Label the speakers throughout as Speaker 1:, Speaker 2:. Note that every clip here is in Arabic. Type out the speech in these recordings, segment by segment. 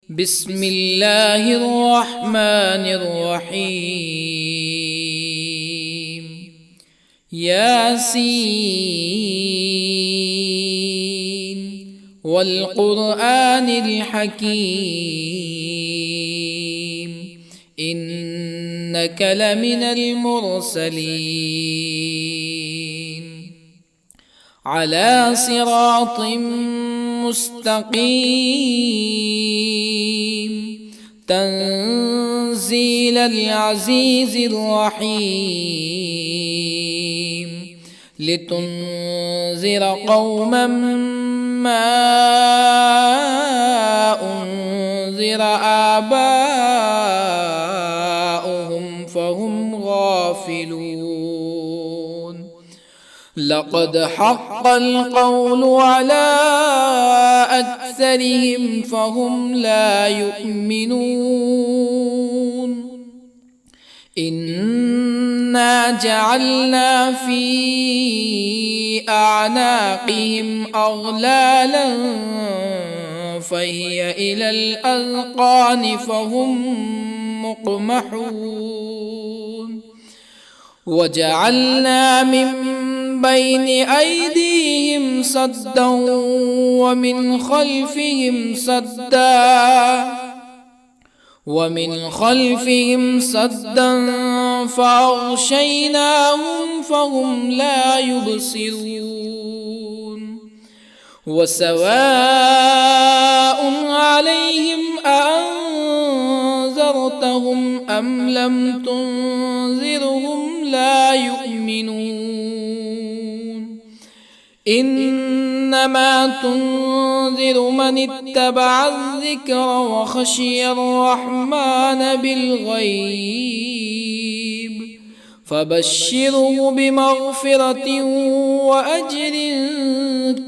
Speaker 1: بسم الله الرحمن الرحيم. ياسين والقرآن الحكيم إنك لمن المرسلين على صراط مستقيم تنزيل العزيز الرحيم لتنذر قوما ما أنذر آباؤهم فهم غافلون. لقد حق القول على أكثرهم فهم لا يؤمنون. إنا جعلنا في أعناقهم أغلالا فهي إلى الأذقان فهم مقمحون. وجعلنا من بين أيديهم سدا ومن خلفهم سدا فأغشيناهم فهم لا يبصرون. وسواء عليهم أأنذرتهم أم لم تنذرهم لا يؤمنون. إنما تنذر من اتبع الذكر وخشي الرحمن بالغيب فبشره بمغفرة وأجر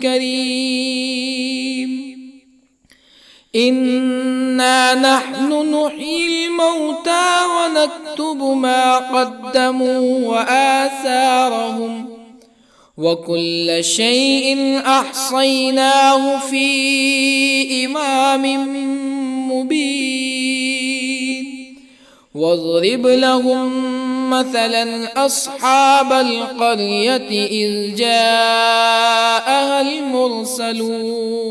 Speaker 1: كريم. إنا نحن نحيي الموتى ونكتب ما قدموا وآثارهم وكل شيء أحصيناه في إمام مبين. واضرب لهم مثلا أصحاب القرية إذ جاءها المرسلون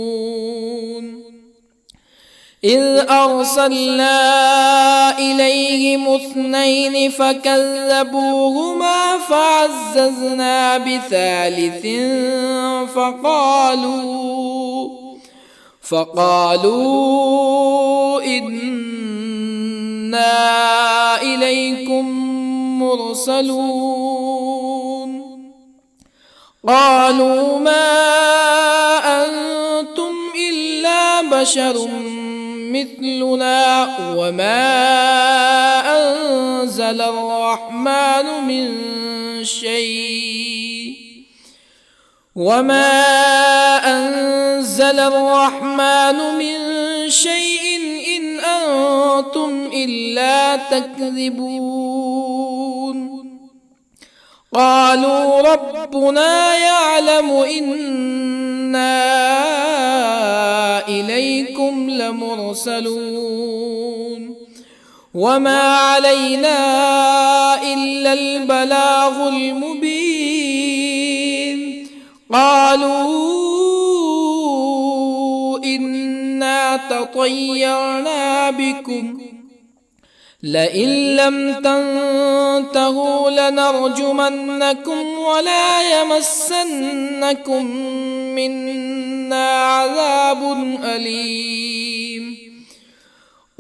Speaker 1: إذ أرسلنا إليهم اثنين فكذبوهما فعززنا بثالث فقالوا إنا إليكم مرسلون. قالوا ما أنتم إلا بشر مثلنا وما أنزل الرحمن من شيء إن أنتم إلا تكذبون. قالوا ربنا يعلم إنا إليكم لمرسلون وما علينا إلا البلاغ المبين. قالوا إنا تطيرنا بكم لئن لم تنتهوا لنرجمنكم ولا يمسنكم منا عذاب أليم.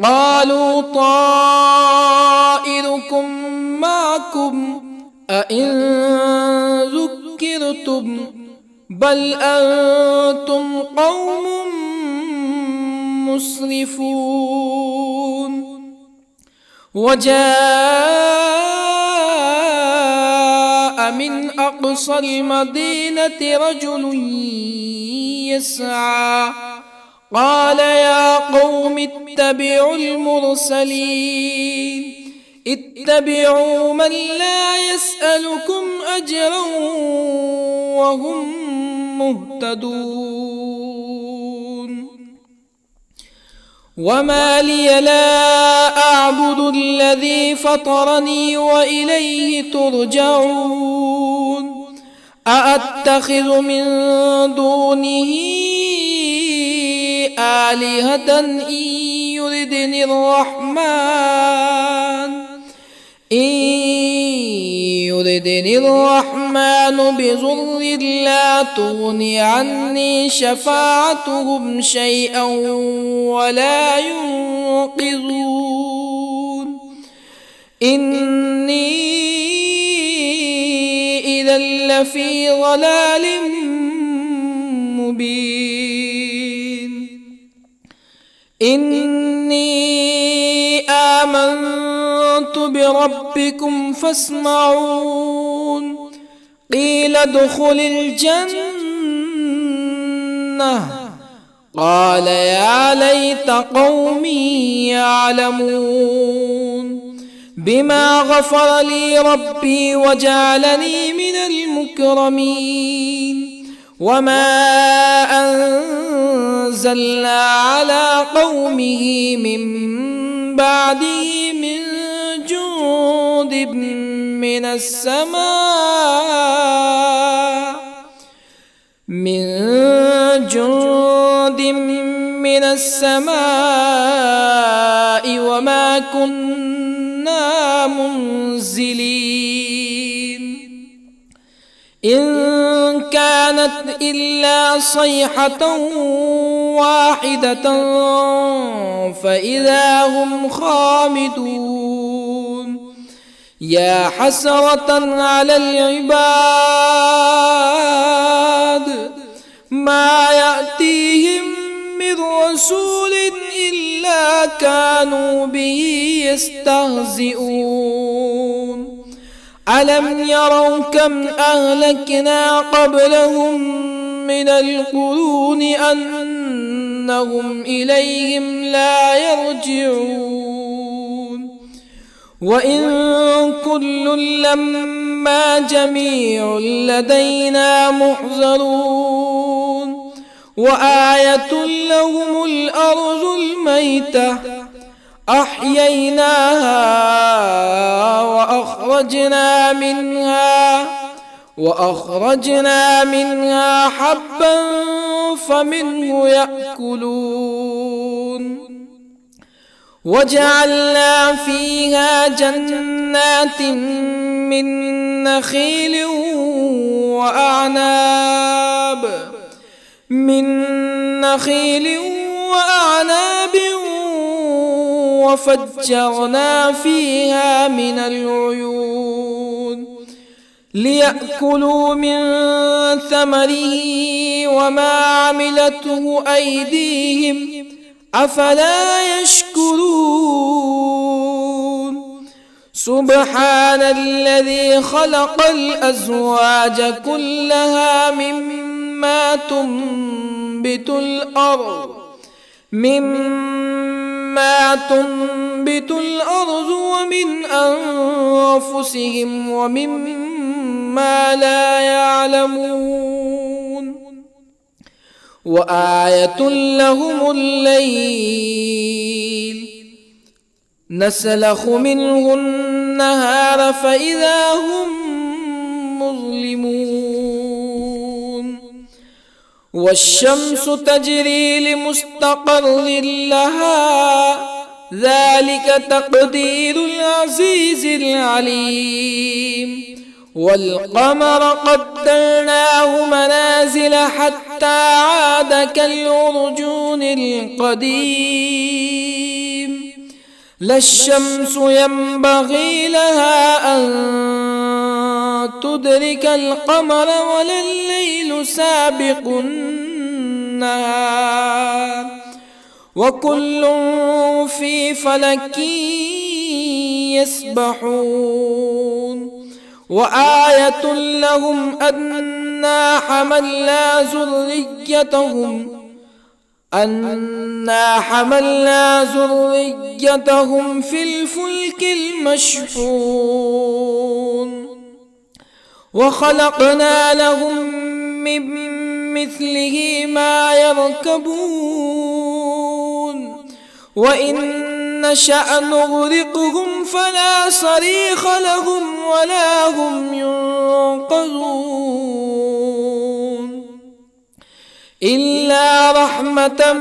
Speaker 1: قالوا طائركم معكم أئن ذكرتم بل أنتم قوم مسرفون. وجاء من أقصى المدينة رجل يسعى قال يا قوم اتبعوا المرسلين اتبعوا من لا يسألكم أجرا وهم مهتدون. وما لي لا أعبد الذي فطرني وإليه ترجعون أأتخذ من دونه آلهة يردني الرحمن بضر لا تغن عني شفاعتهم شيئا ولا ينقذون إني إذا لفي ضلال مبين إني آمنت بربكم فاسمعون قيل ادخل الجنة قال يا ليت قومي يعلمون بما غفر لي ربي وجعلني من المكرمين وما أنزلنا على قومه من بعده من جند من السماء وما كنا منزلين إن كانت إلا صيحة واحدة فإذا هم خامدون يا حسرة على العباد ما يأتيهم من رسول إلا كانوا به يستهزئون ألم يروا كم أهلكنا قبلهم من القرون أنهم إليهم لا يرجعون وإن كل لما جميع لدينا محضرون وآية لهم الأرض الميتة أحييناها وأخرجنا منها حبا فمنه يأكلون وجعلنا فيها جنات من نخيل وأعناب وفجرنا فيها من العيون ليأكلوا من ثمره وما عملته أيديهم أفلا يشكرون سبحان الذي خلق الأزواج كلها مما تنبت الأرض ومن أنفسهم ومما لا يعلمون وآية لهم الليل نسلخ منه النهار فإذا هم مظلمون والشمس تجري لمستقر لها ذلك تقدير العزيز العليم والقمر قدرناه منازل حتى عاد كالعرجون القديم لا الشمس ينبغي لها أن تدرك القمر ولا الليل سابق النهار وكل في فلك يسبحون وآية لهم أنا حملنا ذريتهم في الفلك المشحون وخلقنا لهم من مثله ما يركبون وإن نشأ نغرقهم فلا صريخ لهم ولا هم ينقذون إلا رحمة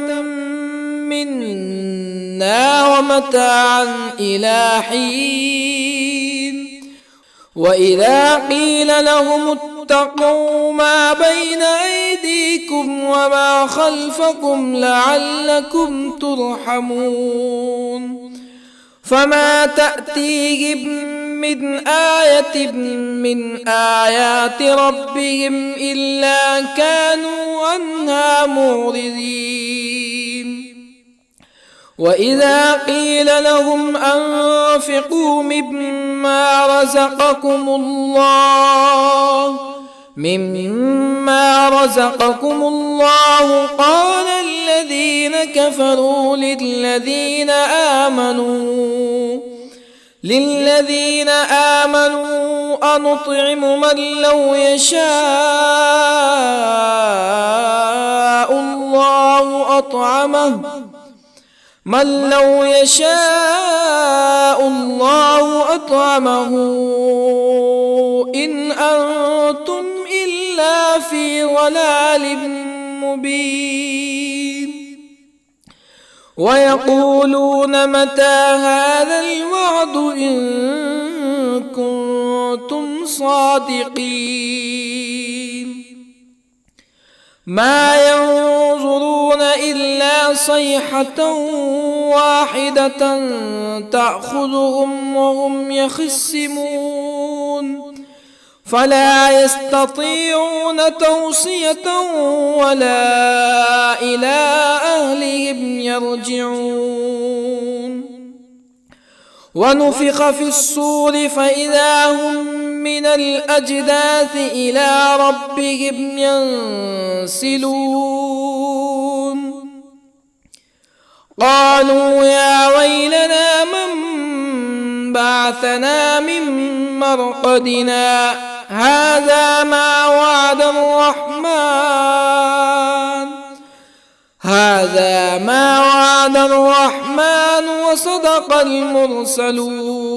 Speaker 1: منا ومتاعا إلى حين وإذا قيل لهم اتقوا ما بين أيديكم وما خلفكم لعلكم ترحمون فما تأتيهم من آية من آيات ربهم إلا كانوا عنها معرضين وإذا قيل لهم أنفقوا مما رزقكم الله قال الذين كفروا للذين آمنوا أنطعم من لو يشاء الله أطعمه إن أنتم إلا في ضلال مبين ويقولون متى هذا الوعد إن كنتم صادقين ما ينظرون إلا صيحة واحدة تأخذهم وهم يخصمون فلا يستطيعون توصية ولا إلى أهلهم يرجعون ونفخ في الصور فإذا هم من الأجداث إلى ربهم ينسلون قالوا يا ويلنا من بعثنا من مرقدنا هذا ما وعد الرحمن وصدق المرسلون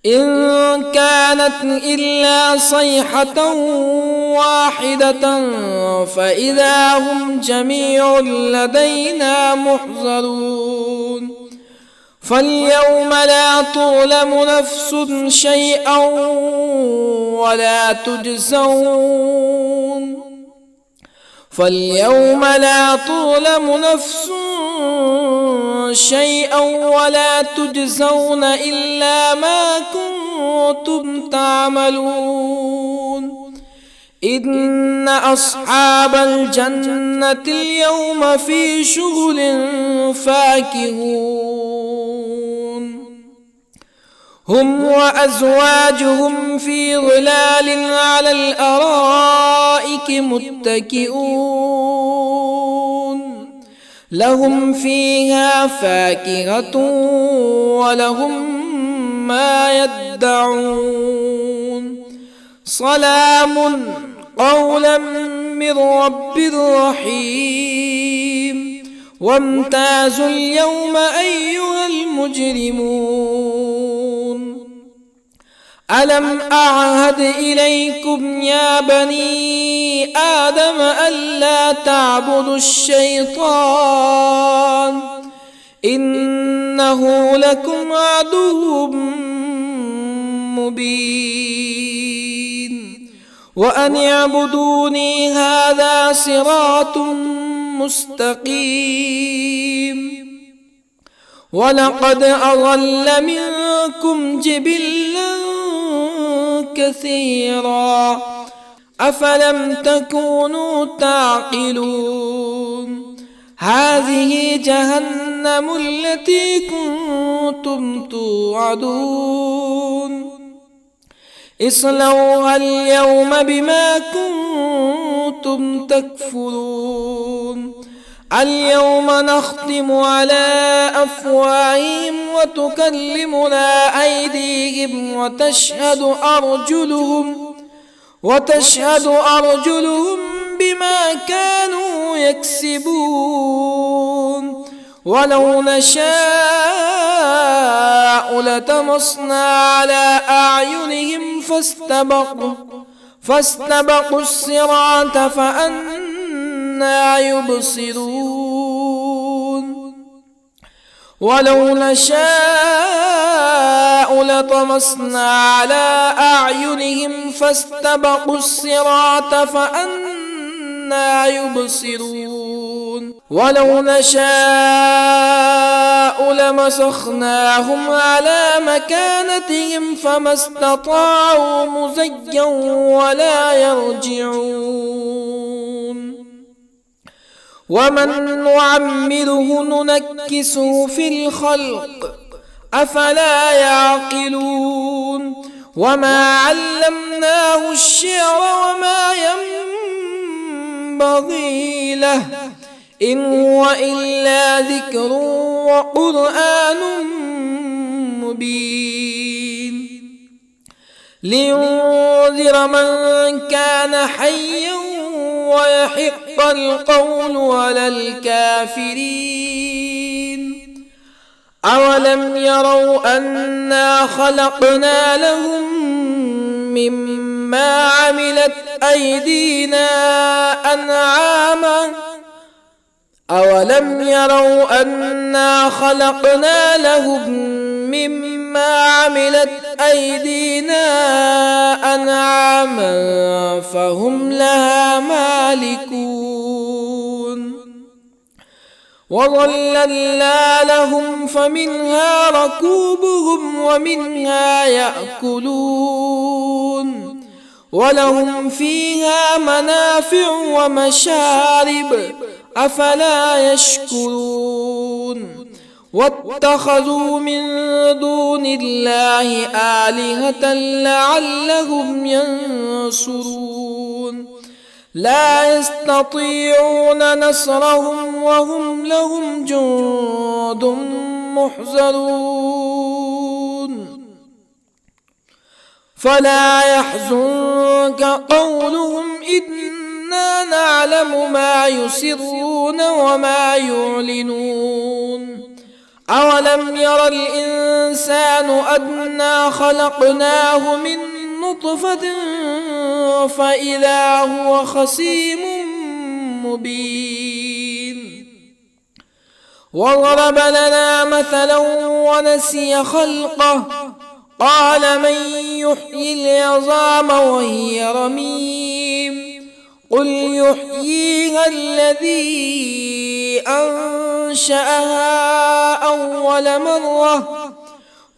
Speaker 1: إن كانت إلا صيحة واحدة فإذا هم جميع لدينا محضرون فاليوم لا تظلم نفس شيئا ولا تجزون إلا ما كنتم تعملون إن أصحاب الجنة اليوم في شغل فاكهون هم وأزواجهم في ظلال على الأرائك متكئون لهم فيها فاكهة ولهم ما يدعون سلام قولا من رب رحيم وامتازوا اليوم أيها المجرمون ألم أعهد إليكم يا بني آدم ألا تعبدوا الشيطان إنه لكم عدو مبين وأن اعبدوني هذا صراط مستقيم ولقد أضل منكم جبلا كثيرا أفلم تكونوا تعقلون هذه جهنم التي كنتم توعدون اصلوها اليوم بما كنتم تكفرون اليوم نختم على أفواههم وتكلمنا أيديهم وتشهد أرجلهم بما كانوا يكسبون ولو نشاء لطمسنا على أعينهم فاستبقوا الصراط فأنى يبصرون ولو نشاء لطمسنا على أعينهم فاستبقوا الصراط فأنى يبصرون ولو نشاء لمسخناهم على مكانتهم فما استطاعوا مزيا ولا يرجعون ومن نعمره ننكسه في الخلق أفلا يعقلون وما علمناه الشعر وما ينبغي له إن هو إلا ذكر وقرآن مبين لينذر من كان حيا ويحق القول على الكافرين أولم يروا أنا خلقنا لهم مما عملت أيدينا أنعاما أولم يروا أنا خلقنا لهم مما عملت أيدينا أنعاما فهم لها مالكون وظللنا لهم فمنها ركوبهم ومنها يأكلون ولهم فيها منافع ومشارب أفلا يشكرون واتخذوا من دون الله آلهة لعلهم ينصرون لا يستطيعون نصرهم وهم لهم جند محضرون فلا يحزنك قولهم إنا نعلم ما يسرون وما يعلنون أولم ير الإنسان أنا خلقناه من نطفة فإذا هو خصيم مبين وضرب لنا مثلا ونسي خلقه قال من يحيي العظام وهي رميم قل يحييها الذي أنشأها أول مرة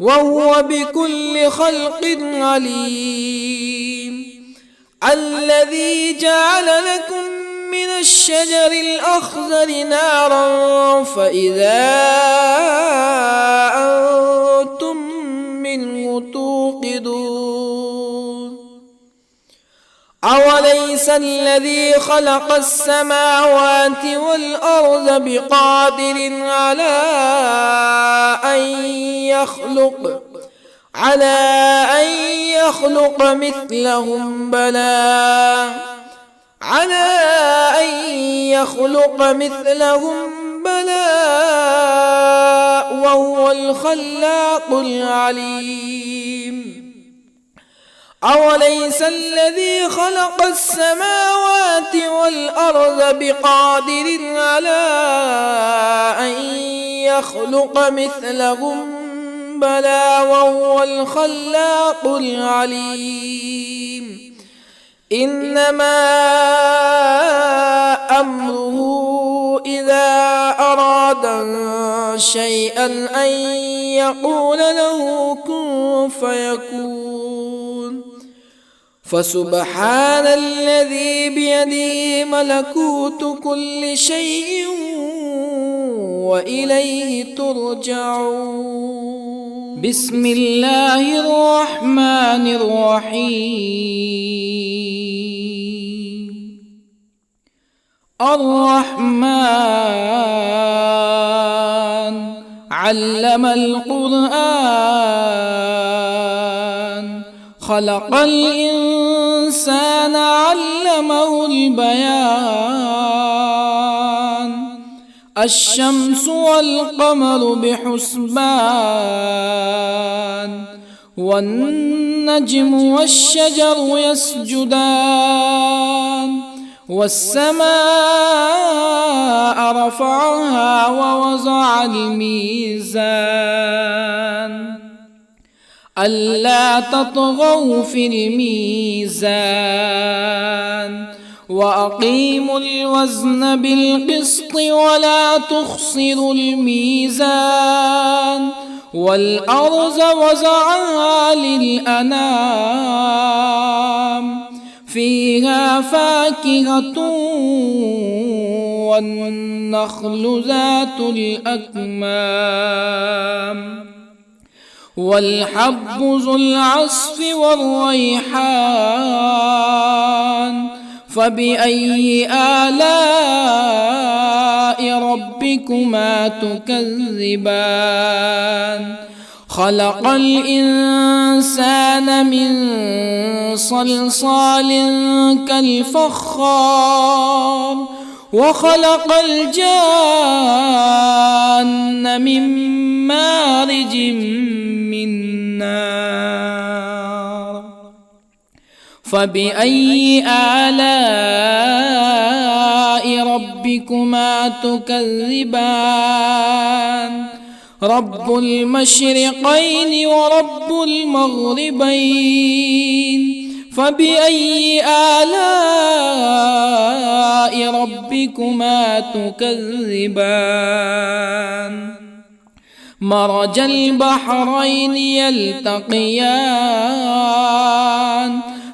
Speaker 1: وهو بكل خلق عليم الذي جعل لكم من الشجر الأخضر نارا فإذا أنتم منه توقدون أوليس الذي خلق السماوات والأرض بقادر على أن يخلق مثلهم بلى وهو الخلاق العليم أوليس الذي خلق السماوات والأرض بقادر على أن يخلق مثلهم بلى وهو الخلاق العليم إنما أمره إذا أراد شيئا أن يقول له كن فيكون فسبحان الذي بيده ملكوت كل شيء وإليه ترجعون بسم الله الرحمن الرحيم الرحمن علم القرآن خلق الإنسان الإنسان علمه البيان الشمس والقمر بحسبان والنجم والشجر يسجدان والسماء رفعها ووضع الميزان ألا تطغوا في الميزان وأقيموا الوزن بالقسط ولا تخسروا الميزان والأرض وضعها للأنام فيها فاكهة والنخل ذات الأكمام والحب ذو العصف والريحان فبأي آلاء ربكما تكذبان خلق الإنسان من صلصال كالفخار وخلق الجان من مارج من نار فبأي آلاء ربكما تكذبان رب المشرقين ورب المغربين فبأي آلاء ربكما تكذبان مرج البحرين يلتقيان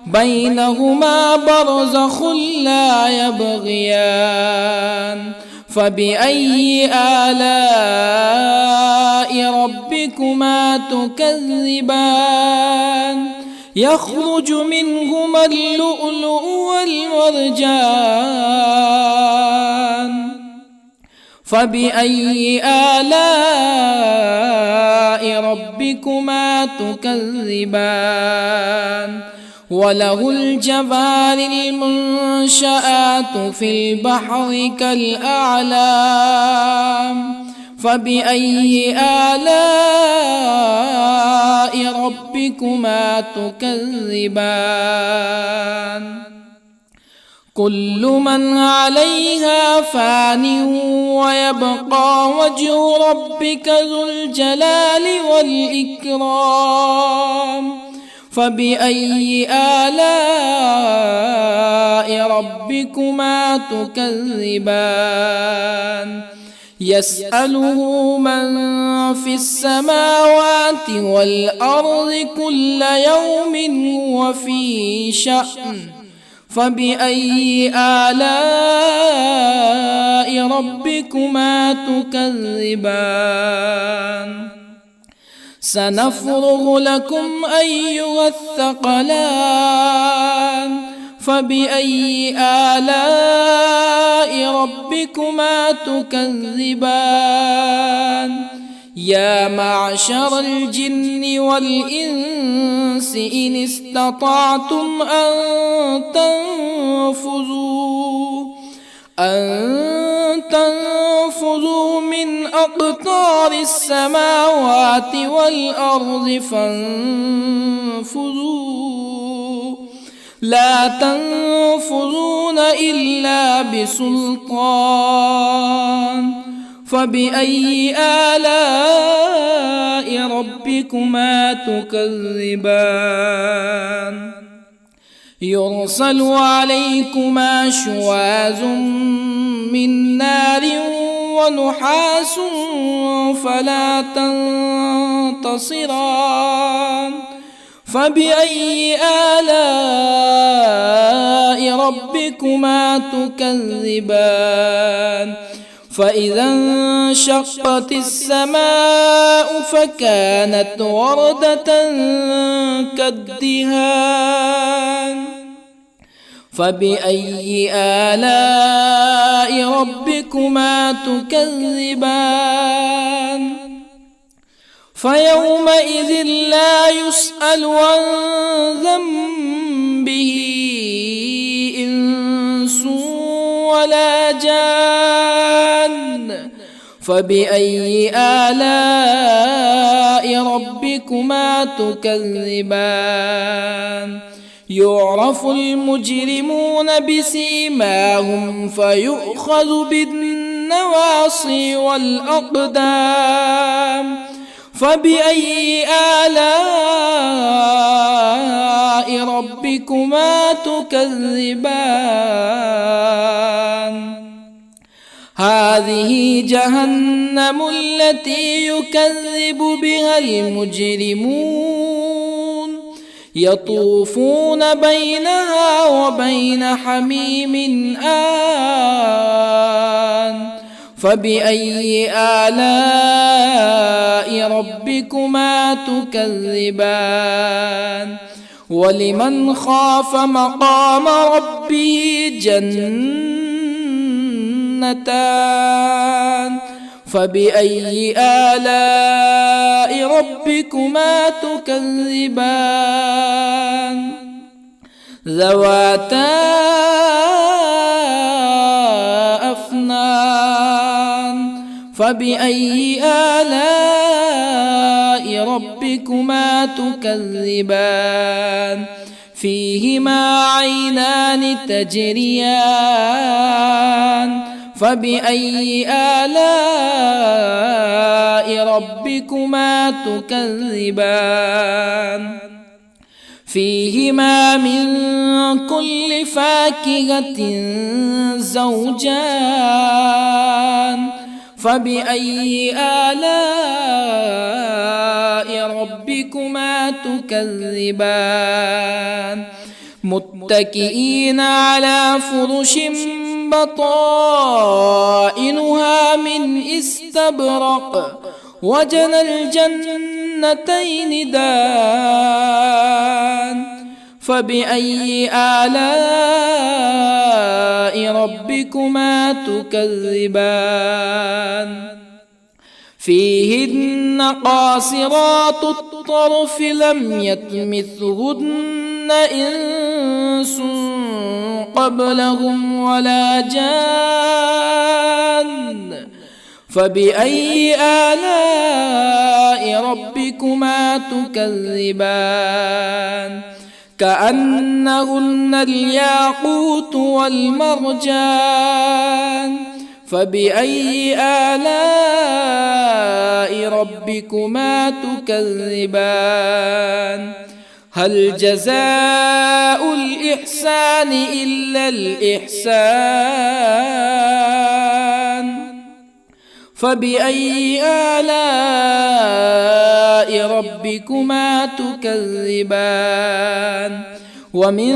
Speaker 1: بينهما برزخ لا يبغيان فبأي آلاء ربكما تكذبان يخرج منهما اللؤلؤ والمرجان فبأي آلاء ربكما تكذبان وله الجوار المنشآت في البحر كالأعلام فبأي آلاء ربكما تكذبان كل من عليها فان ويبقى وجه ربك ذو الجلال والإكرام فبأي آلاء ربكما تكذبان يسأله من في السماوات والأرض كل يوم هو في شأن فبأي آلاء ربكما تكذبان سنفرغ لكم أيها الثقلان فبأي آلاء ربكما تكذبان يا معشر الجن والإنس إن استطعتم أن تنفذوا من أقطار السماوات والأرض فانفذوا لا تنفذون إلا بسلطان فبأي آلاء ربكما تكذبان يرسل عليكما شواظ من نار ونحاس فلا تنتصران فبأي آلاء ربكما تكذبان فإذا انشقت السماء فكانت وردة كالدهان فبأي آلاء ربكما تكذبان فيومئذ لا يسأل عن ذنبه به إنس ولا جان فبأي آلاء ربكما تكذبان يعرف المجرمون بسيماهم فيؤخذ بالنواصي والأقدام فبأي آلاء ربكما تكذبان هذه جهنم التي يكذب بها المجرمون يطوفون بينها وبين حميم آن فبأي آلاء ربكما تكذبان ولمن خاف مقام ربه جنتان فبأي آلاء ربكما تكذبان ذواتا أفنان فبأي آلاء ربكما تكذبان فيهما عينان تجريان فبأي آلاء ربكما تكذبان فيهما من كل فاكهة زوجان فبأي آلاء ربكما تكذبان متكئين على فرش بطائنها من استبرق وجنى الجنتين دان فبأي آلاء ربكما تكذبان فيهن قاصرات الطرف لم يطمثهن إنس قبلهم ولا جان فبأي آلاء ربكما تكذبان كأنهن الياقوت والمرجان فبأي آلاء ربكما تكذبان هل جزاء الإحسان إلا الإحسان فبأي آلاء ربكما تكذبان ومن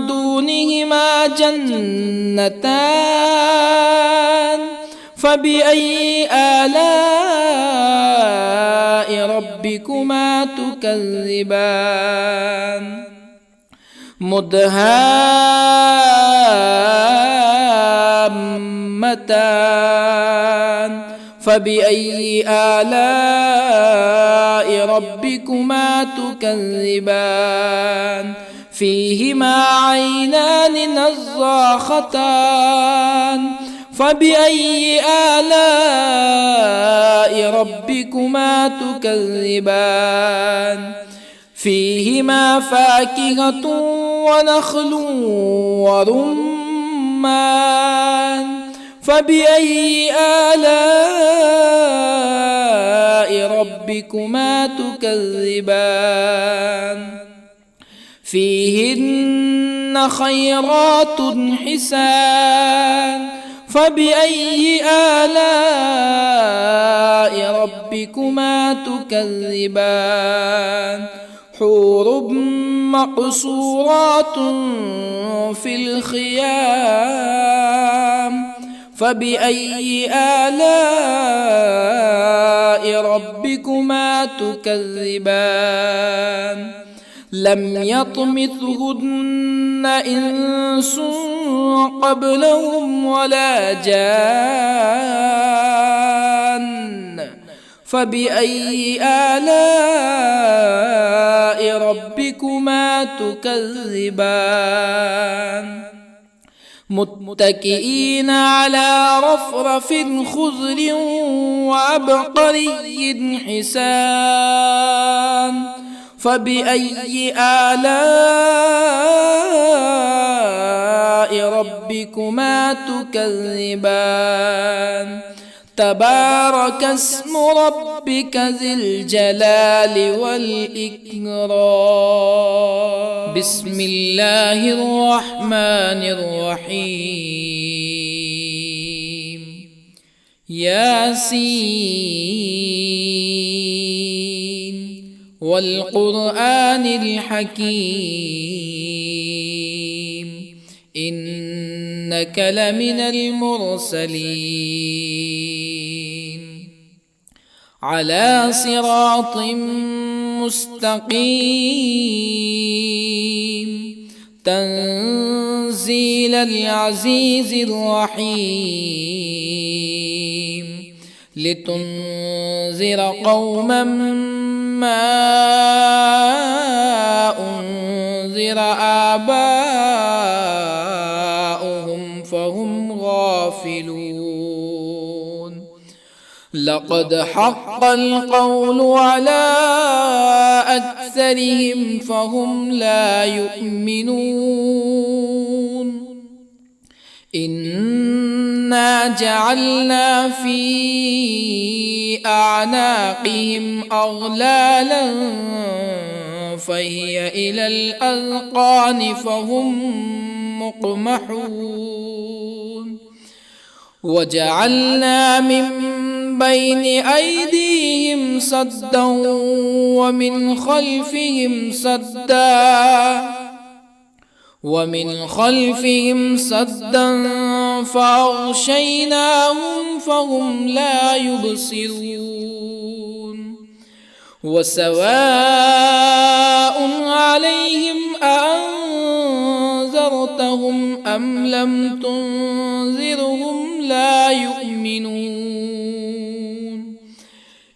Speaker 1: دونهما جنتان فبأي آلاء ربكما تكذبان مدهامتان فبأي آلاء ربكما تكذبان فيهما عينان نضاختان فبأي آلاء ربكما تكذبان فيهما فاكهة ونخل ورمان فبأي آلاء ربكما تكذبان فيهن خيرات حسان فبأي آلاء ربكما تكذبان حور مقصورات في الخيام فبأي آلاء ربكما تكذبان لم يطمثهن إنس قبلهم ولا جان فبأي آلاء ربكما تكذبان متكئين على رفرف خضر وعبقري حسان فبأي آلاء ربكما تكذبان تبارك اسم ربك ذي الجلال والإكرام بسم الله الرحمن الرحيم ياسين والقرآن الحكيم إنك لمن المرسلين على صراط مستقيم تنزيل العزيز الرحيم لتنذر قوما ما أنذر آباؤهم فهم غافلون لقد حق القول على أكثرهم فهم لا يؤمنون إنا جعلنا في أعناقهم أغلالا فهي إلى الأذقان فهم مقمحون وجعلنا من بين أيديهم سدا ومن خلفهم سدا فأغشيناهم فهم لا يبصرون وسواء عليهم أأنذرتهم أم لم تنذرهم لا يؤمنون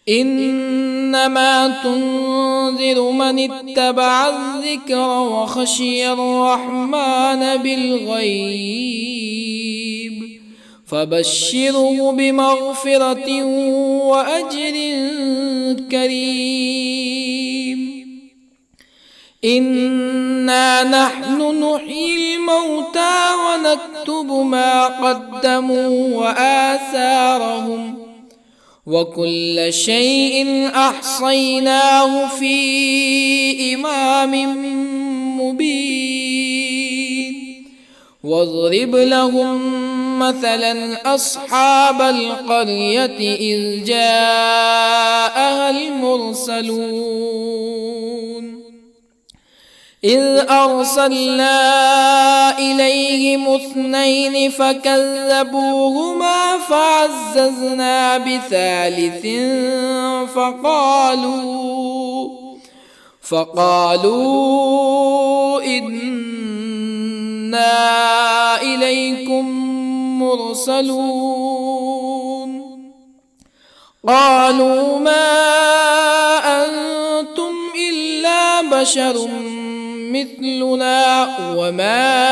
Speaker 1: إنما تنذر من اتبع الذكر وخشي الرحمن بالغيب فبشره بمغفرة وأجر كريم إنا نحن نحيي الموتى ونكتب ما قدموا وآثارهم وكل شيء أحصيناه في إمام مبين واضرب لهم مثلا أصحاب القرية إذ جاءها المرسلون إذ أرسلنا إليهم اثنين فكذبوهما فعززنا بثالث فقالوا إنا إليكم مرسلون قالوا ما أنتم إلا بشر مثلنا وما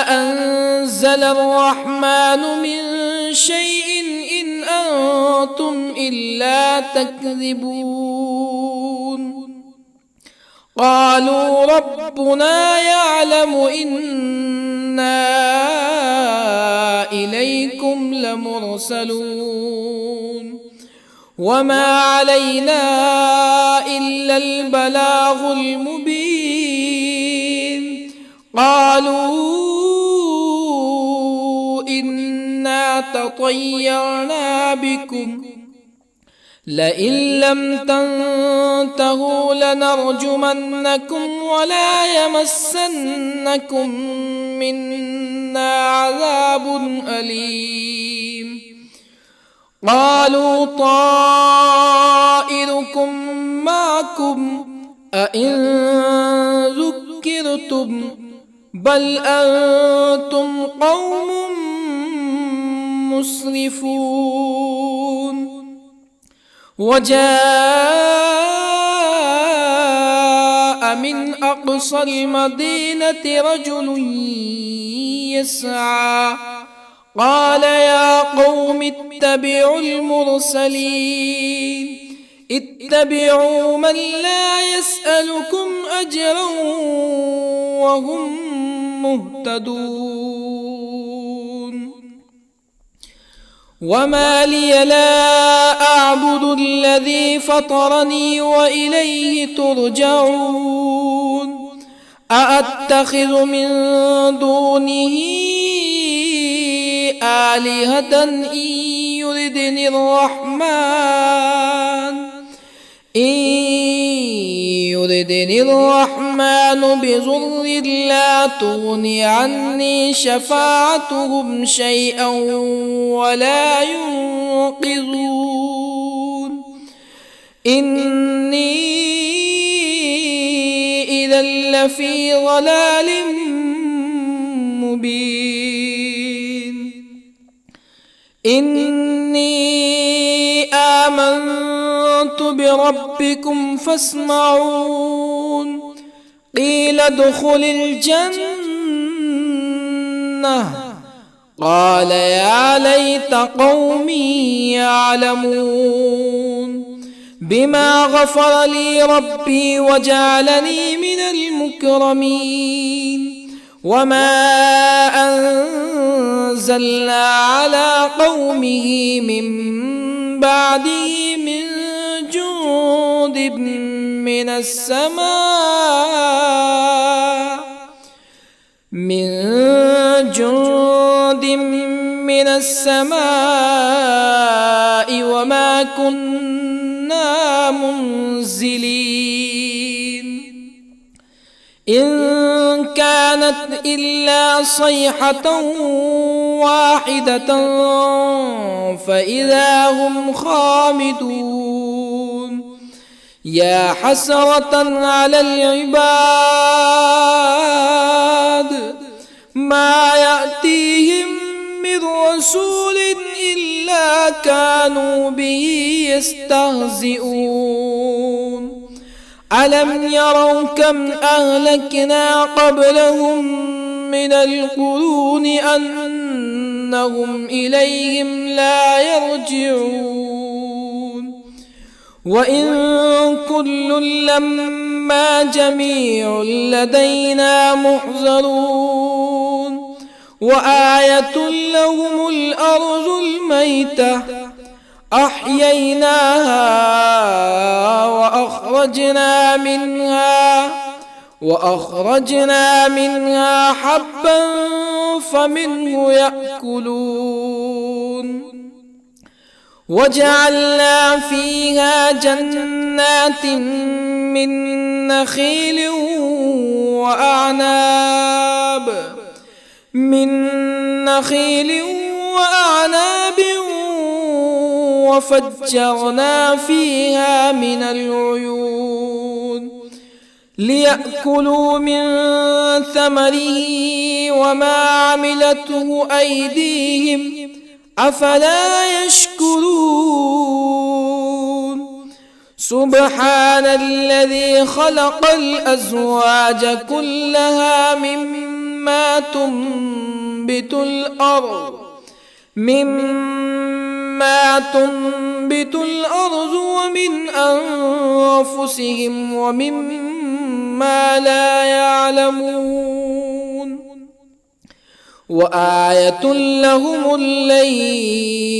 Speaker 1: أنزل الرحمن من شيء إن أنتم إلا تكذبون قالوا ربنا يعلم إنا إليكم لمرسلون وما علينا إلا البلاغ المبين قالوا إنا تطيرنا بكم لئن لم تنتهوا لنرجمنكم ولا يمسنكم منا عذاب أليم قالوا طائركم معكم أئن ذكرتم بل أنتم قوم مسرفون. وجاء من أقصى المدينة رجل يسعى قال يا قوم اتبعوا المرسلين اتبعوا من لا يسألكم أجرا وهم مهتدون. وما لي لا أعبد الذي فطرني وإليه ترجعون. أأتخذ من دونه آلهة إن يردني الرحمن بضر لا تغني عني شفاعتهم شيئا ولا ينقذون. إني إذا لفي ضلال مبين. إني آمنت بربكم فاسمعون. قيل ادخل الجنة قال يا ليت قومي يعلمون بما غفر لي ربي وجعلني من المكرمين. وما أنزلنا على قومه من بعده من جند من السماء وما كنا منزلين. إن كانت إلا صيحة واحدة فإذا هم خامدون. يا حسرة على العباد ما يأتيهم من رسول إلا كانوا به يستهزئون. ألم يروا كم أهلكنا قبلهم من القرون أنهم إليهم لا يرجعون. وإن كل لما جميع لدينا محضرون. وآية لهم الأرض الميتة أحييناها وأخرجنا منها حبا فمنه يأكلون. وجعلنا فيها جنات من نخيل وأعناب وفجرنا فيها من العيون ليأكلوا من ثمره وما عملته أيديهم أفلا يشكرون. سبحان الذي خلق الأزواج كلها مما تنبت الأرض ومن أنفسهم ومما لا يعلمون. وآية لهم الليل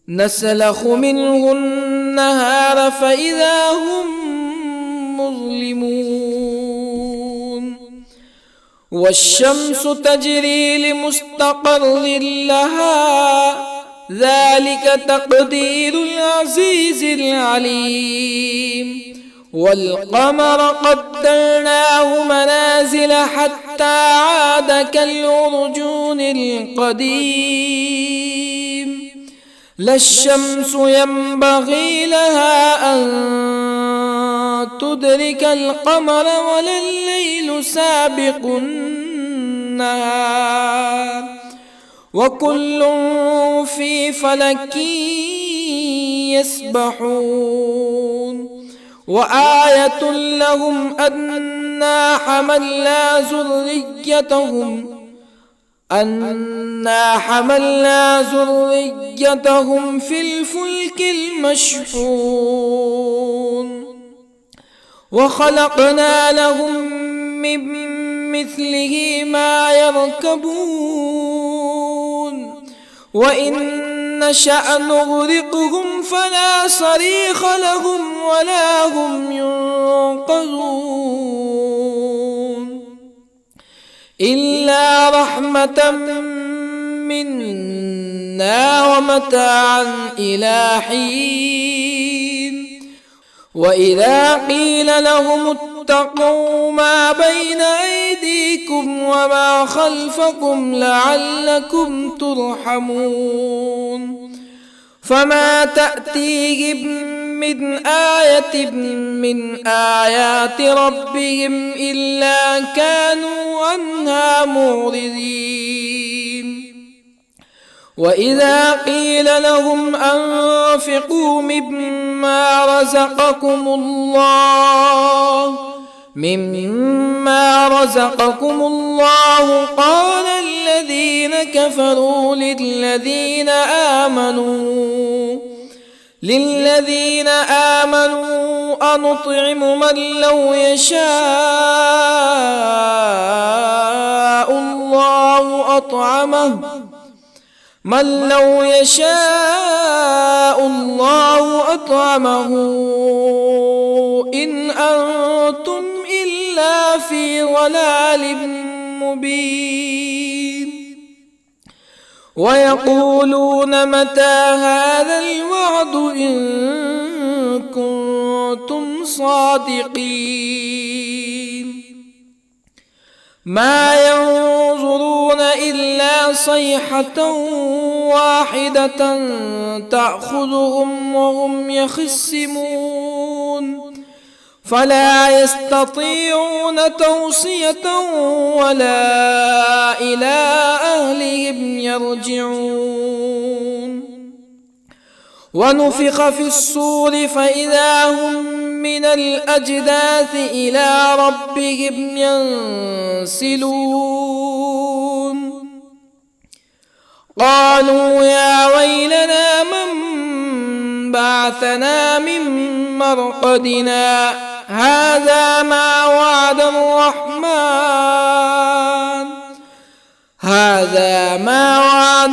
Speaker 1: نسلخ منه النهار فإذا هم مظلمون. والشمس تجري لمستقر لها ذلك تقدير العزيز العليم. والقمر قدرناه منازل حتى عاد كالعرجون القديم. لا الشمس ينبغي لها أن تدرك القمر ولا الليل سابق النهار وكل في فلك يسبحون وآية لهم أنا حملنا ذريتهم في الفلك المشحون وخلقنا لهم من مثله ما يركبون وإن نشأ نغرقهم فلا صريخ لهم ولا هم ينقذون إلا رحمة منا ومتاعا إلى حين وإذا قيل لهم اتقوا ما بين أيديكم وما خلفكم لعلكم ترحمون فما تأتيهم من آية من آيات ربهم إلا كانوا عنها معرضين وإذا قيل لهم أنفقوا مما رزقكم الله قال الذين كفروا للذين آمنوا أنطعم من لو يشاء الله أطعمه إن أنتم إلا في ضلال مبين ويقولون متى هذا الوعد إن كنتم صادقين ما ينظرون إلا صيحة واحدة تأخذهم وهم يخصمون فلا يستطيعون توصية ولا إلى أهلهم يرجعون ونفخ في الصور فإذا هم من الأجداث إلى ربهم ينسلون قالوا يا ويلنا من بعثنا من مرقدنا هذا ما وعد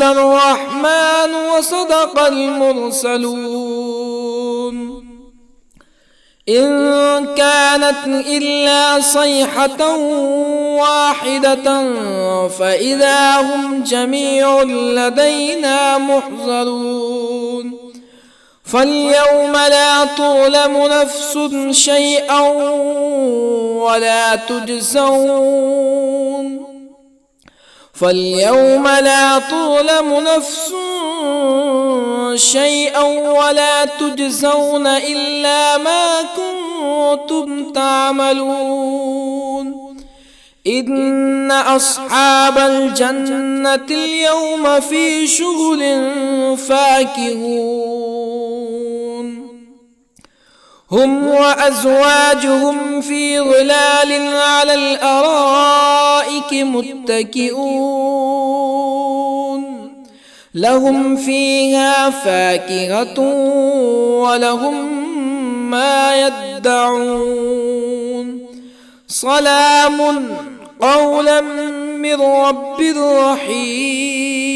Speaker 1: الرحمن وصدق المرسلون إن كانت إلا صيحة واحدة فإذا هم جميع لدينا محضرون فاليوم لا تظلم نفس شيئا ولا تجزون إلا ما كنتم تعملون إن أصحاب الجنة اليوم في شغل فاكهون هم وأزواجهم في ظلال على الأرائك متكئون لهم فيها فاكهة ولهم ما يدعون سلام قولا من رب رحيم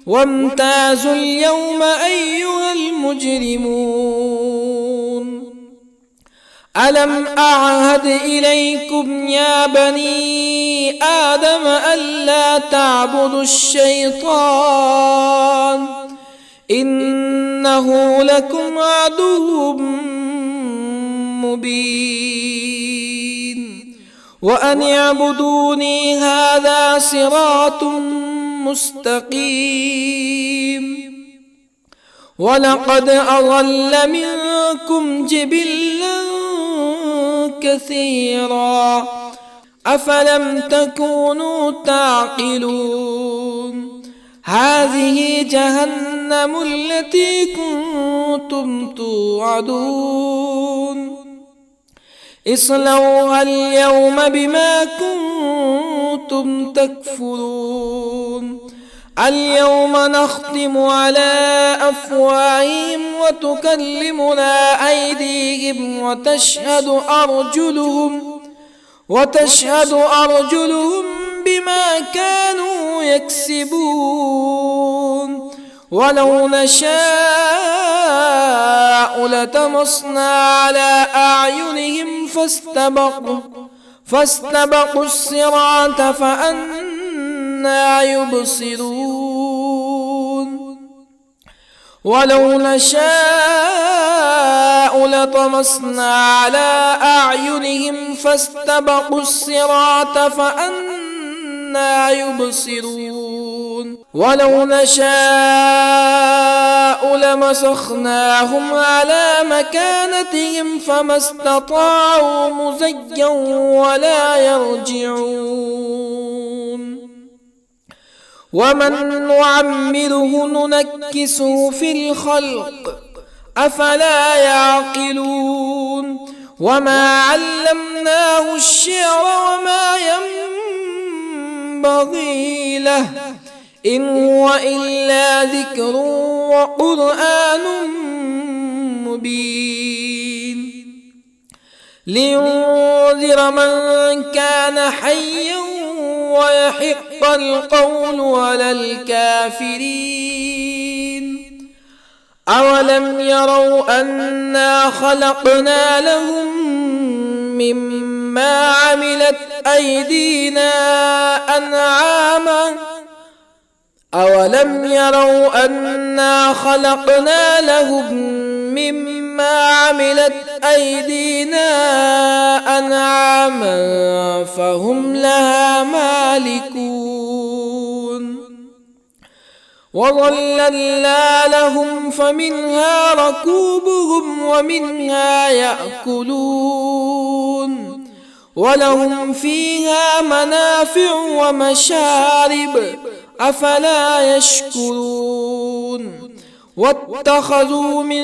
Speaker 1: وامتازوا اليوم أيها المجرمون ألم أعهد إليكم يا بني آدم ألا تعبدوا الشيطان إنه لكم عدو مبين وأن اعبدوني هذا صراط مستقيم ولقد أضل منكم جبلا كثيرا أفلم تكونوا تعقلون هذه جهنم التي كنتم توعدون اصلوها اليوم بما كنتم تكفرون اليوم نختم على أفواههم وتكلمنا أيديهم وتشهد أرجلهم بما كانوا يكسبون ولو نشاء لطمسنا على أعينهم فاستبقوا الصراط فأنى يبصرون ولو نشاء لطمسنا على أعينهم فاستبقوا الصراط فأنى يبصرون ولو نشاء لمسخناهم على مكانتهم فما استطاعوا مزيا ولا يرجعون ومن نعمره ننكسه في الخلق أفلا يعقلون وما علمناه الشعر وما ينبغي له إن هو إلا ذكر وقرآن مبين لينذر من كان حيا ويحق القول على الكافرين أولم يروا أنا خلقنا لهم مما عملت أيدينا أنعاما أولم يروا أنا خلقنا لهم مما عملت أيدينا أنعاما فهم لها مالكون وظللنا لهم فمنها ركوبهم ومنها يأكلون ولهم فيها منافع ومشارب أفلا يشكرون واتخذوا من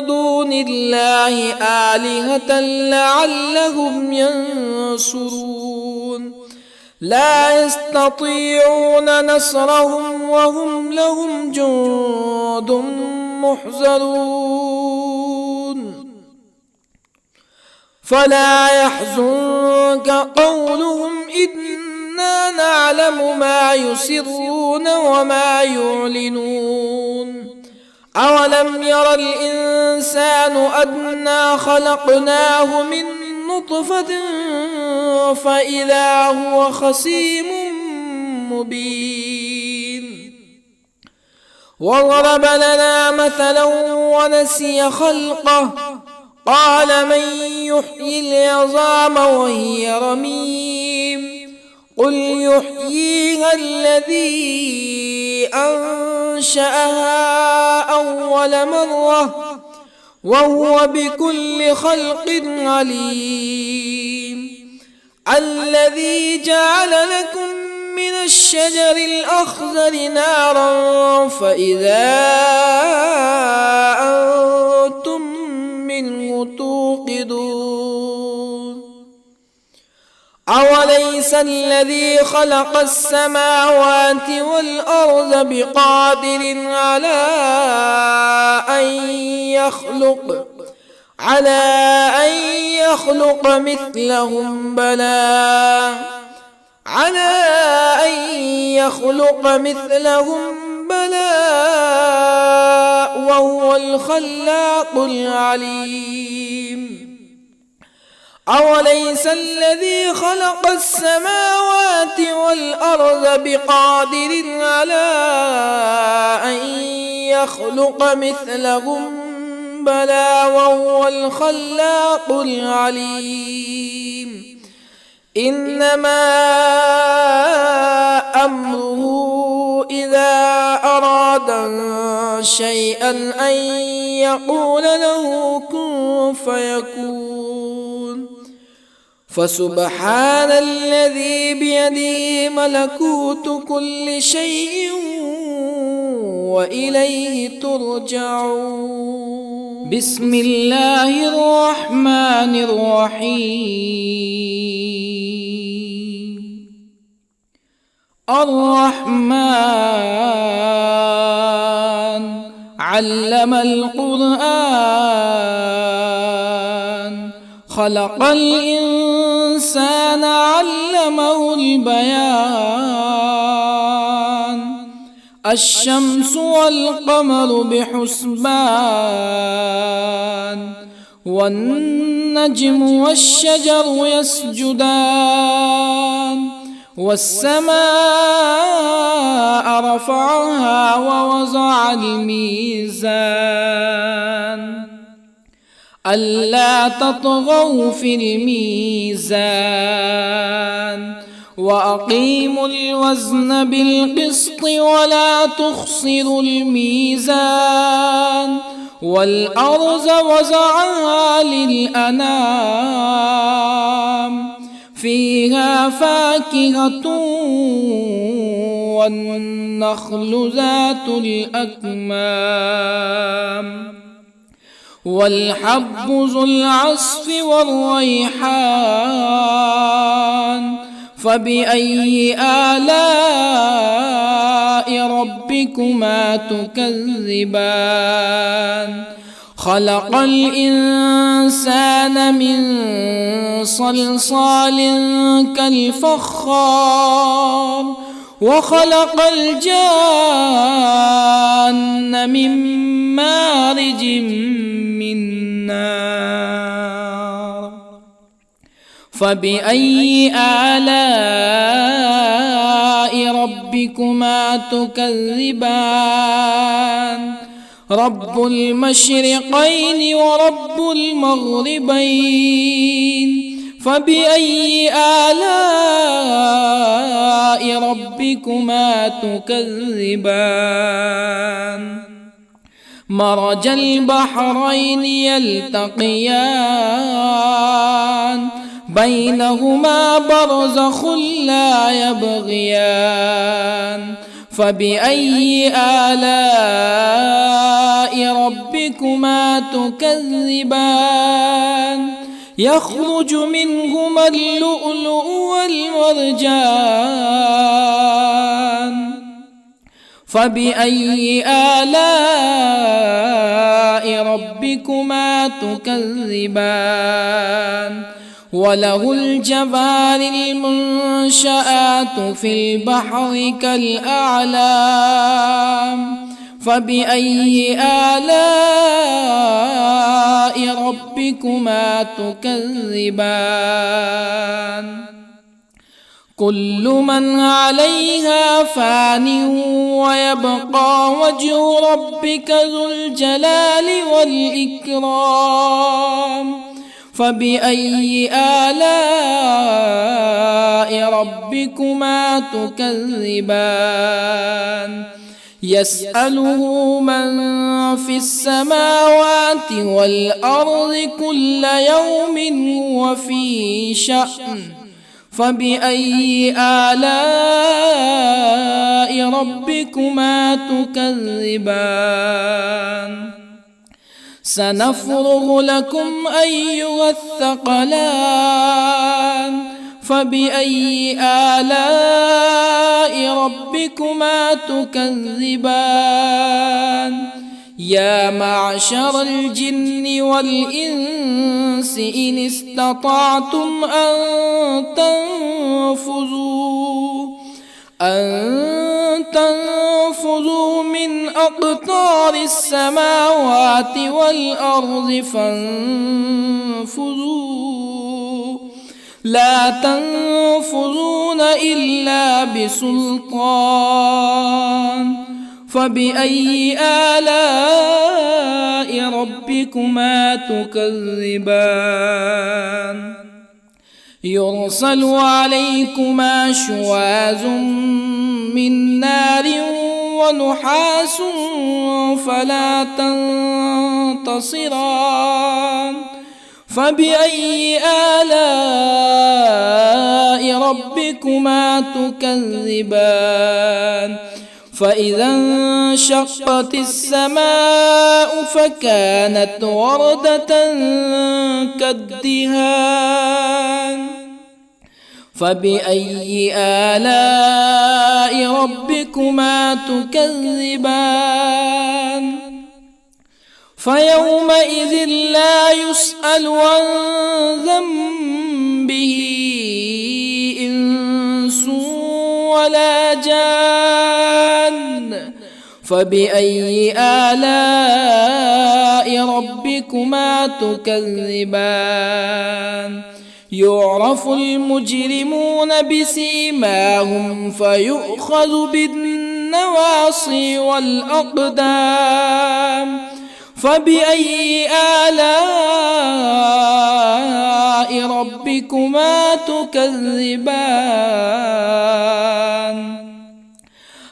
Speaker 1: دون الله آلهة لعلهم ينصرون لا يستطيعون نصرهم وهم لهم جند محضرون فلا يحزنك قولهم إنا نعلم ما يسرون وما يعلنون أولم ير الإنسان أنا خلقناه من نطفة فإذا هو خصيم مبين وضرب لنا مثلا ونسي خلقه قال من يحيي العظام وهي رميم قل يحييها الذي أنشأها أول مرة وهو بكل خلق عليم الذي جعل لكم من الشجر الأخضر نارا فإذا أنتم منه توقدون أوليس الذي خلق السماوات والأرض بقادر على أن يخلق مثلهم بلى وهو الخلاق العليم أوليس الذي خلق السماوات والأرض بقادر على أن يخلق مثلهم بلى وهو الخلاق العليم إنما أمره إذا أراد شيئا أن يقول له كن فيكون فسبحان الذي بيده ملكوت كل شيء وإليه ترجعون. بسم الله الرحمن الرحيم. الرحمن علم القرآن، خلق الإنسان علمه البيان. الشمس والقمر بحسبان، والنجم والشجر يسجدان. والسماء رفعها ووضع الميزان، ألا تطغوا في الميزان، وأقيموا الوزن بالقسط ولا تخسروا الميزان. والأرض وضعها للأنام، فيها فاكهة والنخل ذات الأكمام، والحب ذو العصف والريحان. فبأي آلاء ربكما تكذبان؟ خلق الإنسان من صلصال كالفخار، وخلق الجان من مارج من نار. فبأي آلاء ربكما تكذبان؟ رب المشرقين ورب المغربين. فبأي آلاء ربكما تكذبان؟ مرج البحرين يلتقيان، بينهما برزخ لا يبغيان. فبأي آلاء ربكما تكذبان؟ يخرج منهما اللؤلؤ والمرجان. فبأي آلاء ربكما تكذبان؟ وله الجوار المنشآت في البحر كالأعلام. فبأي آلاء ربكما تكذبان؟ كل من عليها فان، ويبقى وجه ربك ذو الجلال والإكرام. فبأي آلاء ربكما تكذبان؟ يسأله من في السماوات والأرض كل يوم هو في شأن. فبأي آلاء ربكما تكذبان؟ سنفرغ لكم أيها الثقلان. فبأي آلاء ربكما تكذبان؟ يا معشر الجن والإنس إن استطعتم أن تنفذوا من أقطار السماوات والأرض فانفذوا، لا تنفذون إلا بسلطان. فبأي آلاء ربكما تكذبان؟ يرسل عليكما شواظ من نار ونحاس فلا تنتصران. فبأي آلاء ربكما تكذبان فإذا انشقت السماء فكانت وردة كالدهان فبأي آلاء ربكما تكذبان فيومئذ لا يسأل عن ذنبه إنس ولا جان فبأي آلاء ربكما تكذبان يعرف المجرمون بسيماهم فيؤخذ بالنواصي والأقدام فبأي آلاء ربكما تكذبان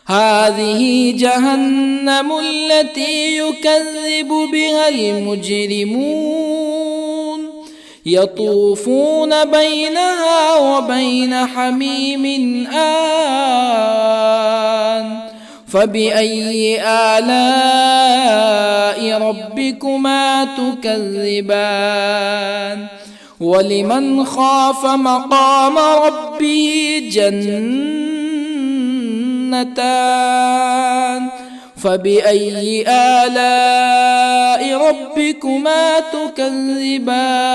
Speaker 1: هذه جهنم التي يكذب بها المجرمون يطوفون بينها وبين حميم آن فبأي آلاء ربكما تكذبان ولمن خاف مقام ربه جنتان فبأي آلاء ربكما تكذبان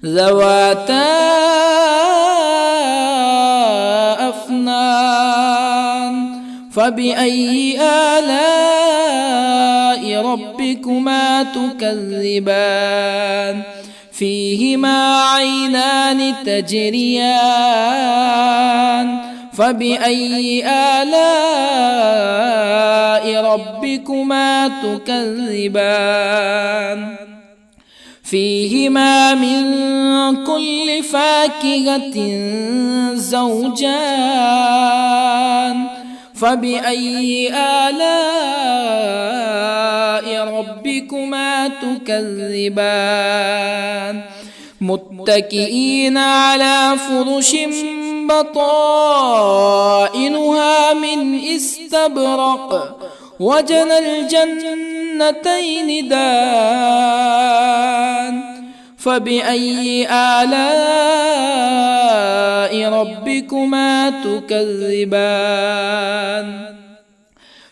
Speaker 1: ذواتا أفنان فبأي آلاء ربكما تكذبان فيهما عينان تجريان فبأي آلاء ربكما تكذبان فيهما من كل فاكهة زوجان فبأي آلاء ربكما تكذبان متكئين على فرش بطائنها من استبرق وجنى الجنتين دان فبأي آلاء ربكما تكذبان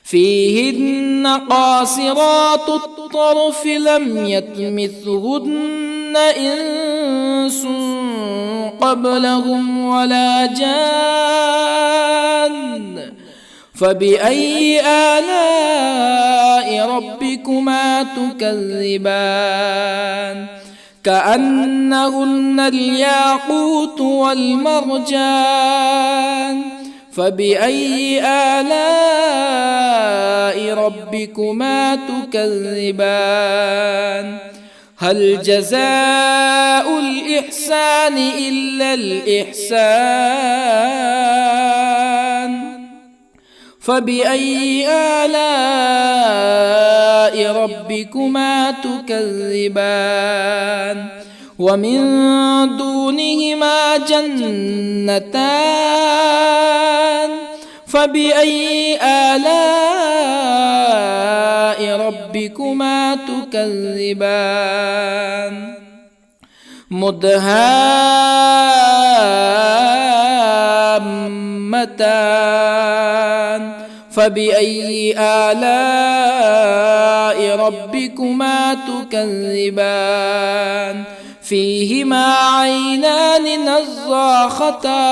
Speaker 1: فيهن قاصرات الطرف لم يطمثهن إنس قبلهم ولا جان فبأي آلاء ربكما تكذبان كأنهن الياقوت والمرجان فبأي آلاء ربكما تكذبان هل جزاء الإحسان إلا الإحسان فبأي آلاء ربكما تكذبان ومن دونهما جنتان فبأي آلاء ربكما تكذبان مدهامتان فبأي آلاء ربكما تكذبان فيهما عينان نضاختان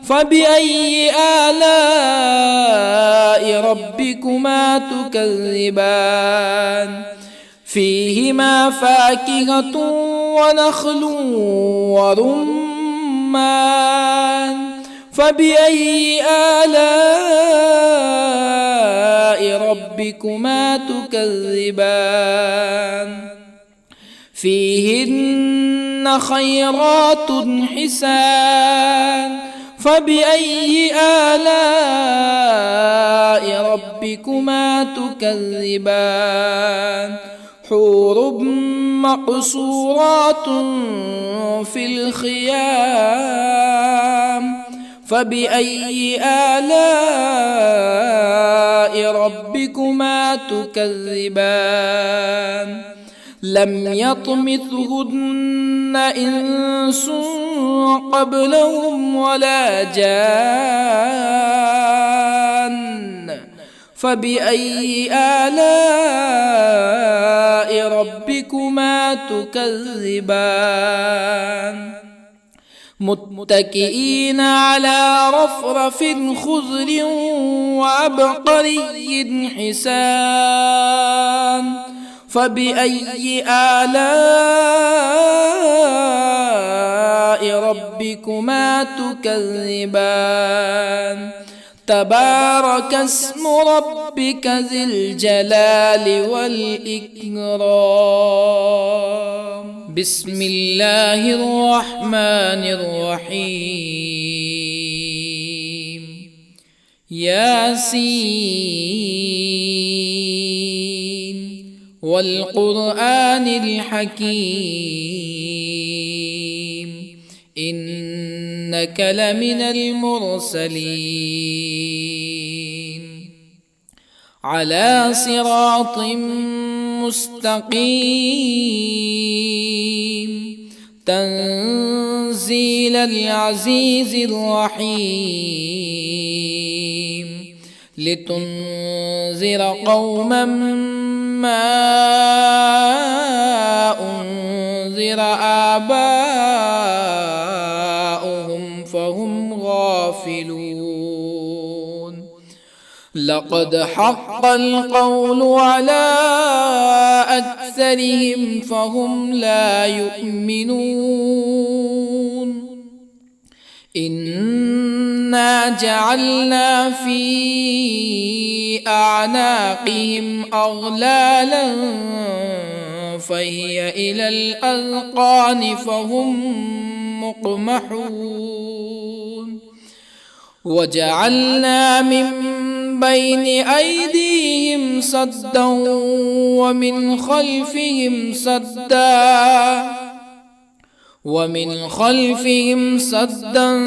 Speaker 1: فبأي آلاء ربكما تكذبان فيهما فاكهة ونخل ورمان فبأي آلاء ربكما تكذبان فيهن خيرات حسان فبأي آلاء ربكما تكذبان حور مقصورات في الخيام فبأي آلاء ربكما تكذبان لم يطمثهن إنس قبلهم ولا جان فبأي آلاء ربكما تكذبان متكئين على رفرف خضر وعبقري حسان فبأي آلاء ربكما تكذبان تبارك اسم ربك ذي الجلال والإكرام بسم الله الرحمن الرحيم ياسين والقرآن الحكيم إنك لمن المرسلين على صراط مستقيم تنزيل العزيز الرحيم لتنذر قوما ما أنذر آباؤهم فهم غافلون لقد حق القول على أكثرهم فهم لا يؤمنون إنا جعلنا في أعناقهم أغلالا فهي إلى الأذقان فهم مقمحون وجعلنا من بين أيديهم سدا ومن خلفهم سدا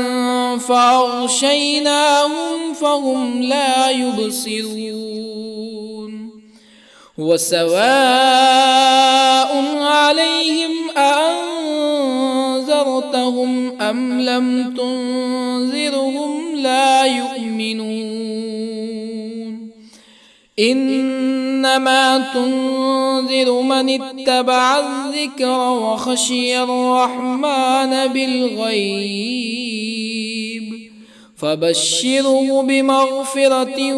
Speaker 1: فأغشيناهم فهم لا يبصرون وسواء عليهم أأنذرتهم أم لم تنذرهم لا يؤمنون إنما تنذر من اتبع الذكر وخشي الرحمن بالغيب فبشره بمغفرة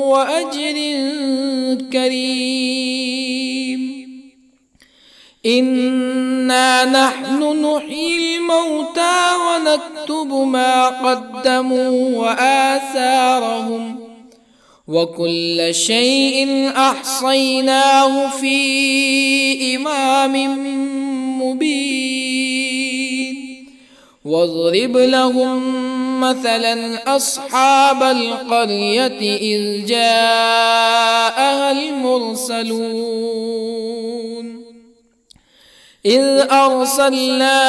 Speaker 1: وأجر كريم إنا نحن نحيي الموتى ونكتب ما قدموا وآثارهم وكل شيء أحصيناه في إمام مبين واضرب لهم مثلا أصحاب القرية إذ جاءها المرسلون إذ أرسلنا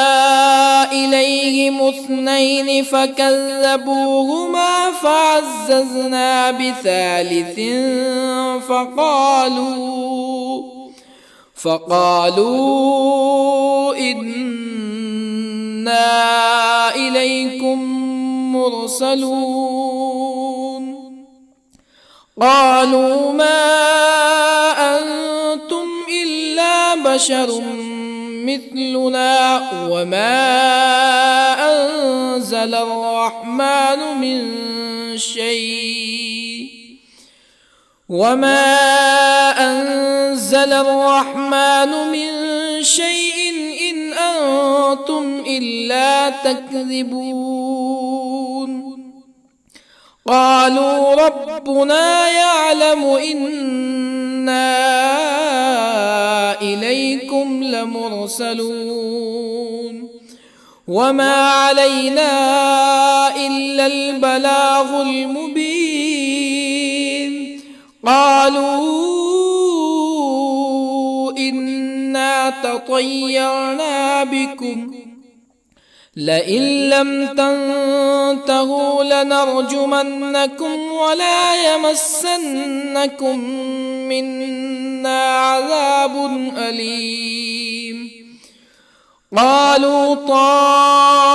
Speaker 1: إليهم اثنين فكذبوهما فعززنا بثالث فقالوا إنا إليكم مرسلون قالوا ما أنتم إلا بشر مثلنا وما أنزل الرحمن من شيء إن أنتم إلا تكذبون قالوا ربنا يعلم إنا إليكم لمرسلون وما علينا إلا البلاغ المبين قالوا إن تطيرنا بكم لئن لم تنتهوا لنرجمنكم ولا يمسنكم منا عذاب أليم قالوا طائركم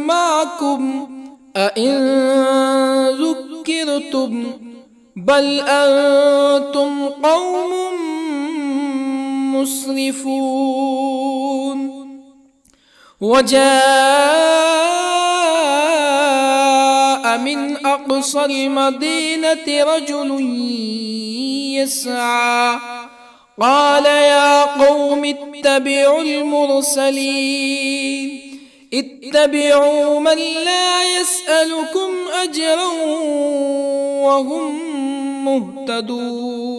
Speaker 1: معكم أئن ذكرتم بل أنتم قوم مسرفون وجاء من أقصى المدينة رجل يسعى قال يا قوم اتبعوا المرسلين اتبعوا من لا يسألكم أجرا وهم مهتدون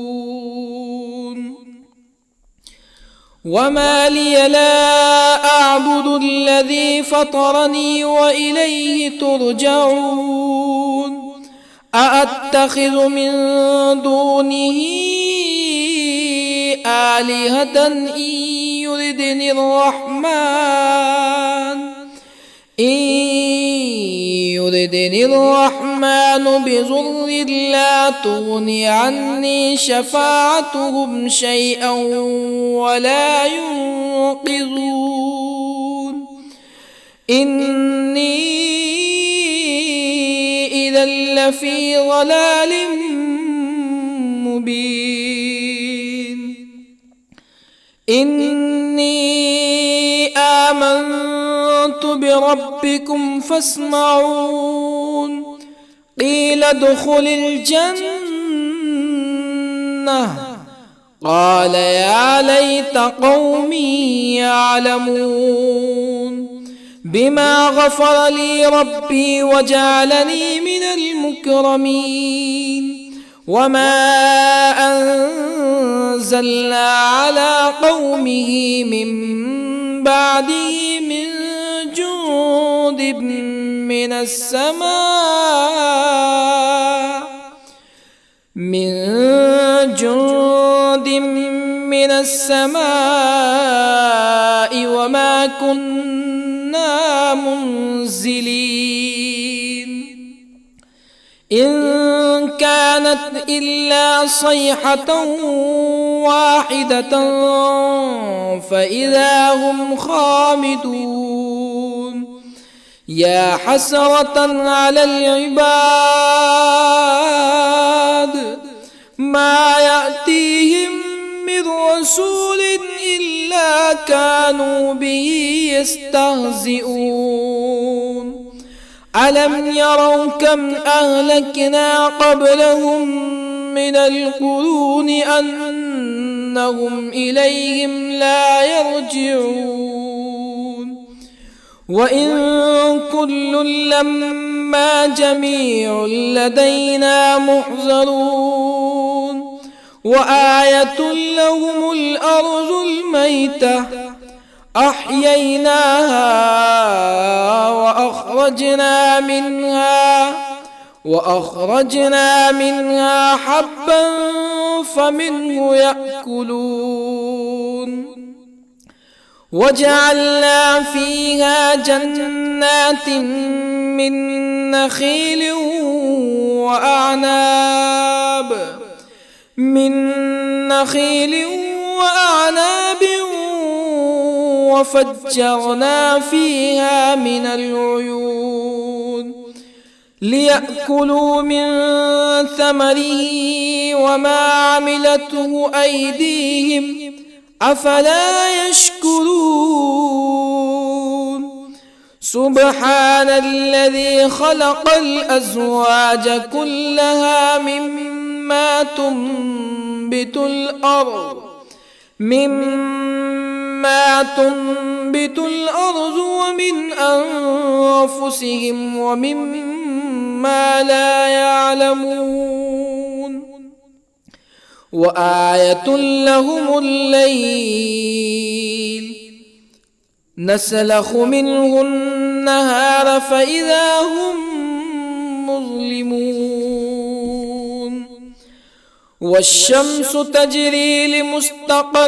Speaker 1: وما لي لا أعبد الذي فطرني وإليه ترجعون أأتخذ من دونه آلهة إن يردني الرحمن بضر لا تغني عني شفاعتهم شيئا ولا ينقذون إني إذا لفي ضلال مبين إني آمنت بربكم فاسمعون قيل ادخل الجنة قال يا ليت قومي يعلمون بما غفر لي ربي وجعلني من المكرمين وما أنزلنا على قومه من بعده من جند من السماء وما كنا منزلين إن كانت إلا صيحة واحدة فإذا هم خامدون يا حسرة على العباد ما يأتيهم من رسول إلا كانوا به يستهزئون ألم يروا كم أهلكنا قبلهم من القرون أنهم إليهم لا يرجعون وإن كل لما جميع لدينا محضرون وآية لهم الأرض الميتة أحييناها وأخرجنا منها حبا فمنه يأكلون وجعلنا فيها جنات من نخيل وأعناب وفجرنا فيها من العيون ليأكلوا من ثمره وما عملته أيديهم أفلا يشكرون سبحان الذي خلق الأزواج كلها مما تنبت الأرض ومن أنفسهم ومما لا يعلمون وآية لهم الليل نسلخ منه النهار فإذا هم مظلمون والشمس تجري لمستقر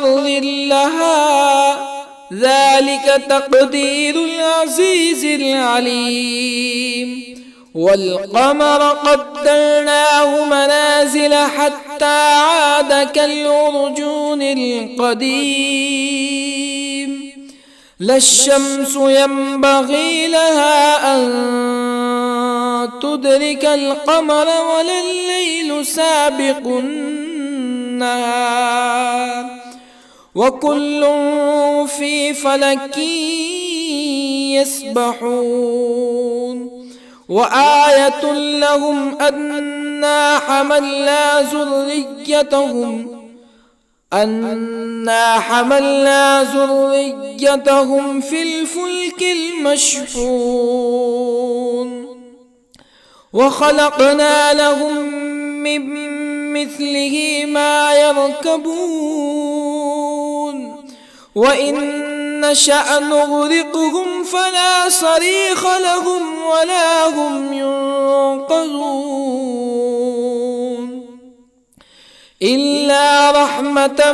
Speaker 1: لها ذلك تقدير العزيز العليم والقمر قدرناه منازل حتى عاد كالعرجون القديم لا الشمس ينبغي لها أن تدرك القمر ولا الليل سابق النهار وكل في فلك يسبحون وآية لهم أنا حملنا ذريتهم في الفلك المشحون وخلقنا لهم من مثله ما يركبون وإن نشأ نغرقهم فلا صريخ لهم ولا هم ينقذون إلا رحمة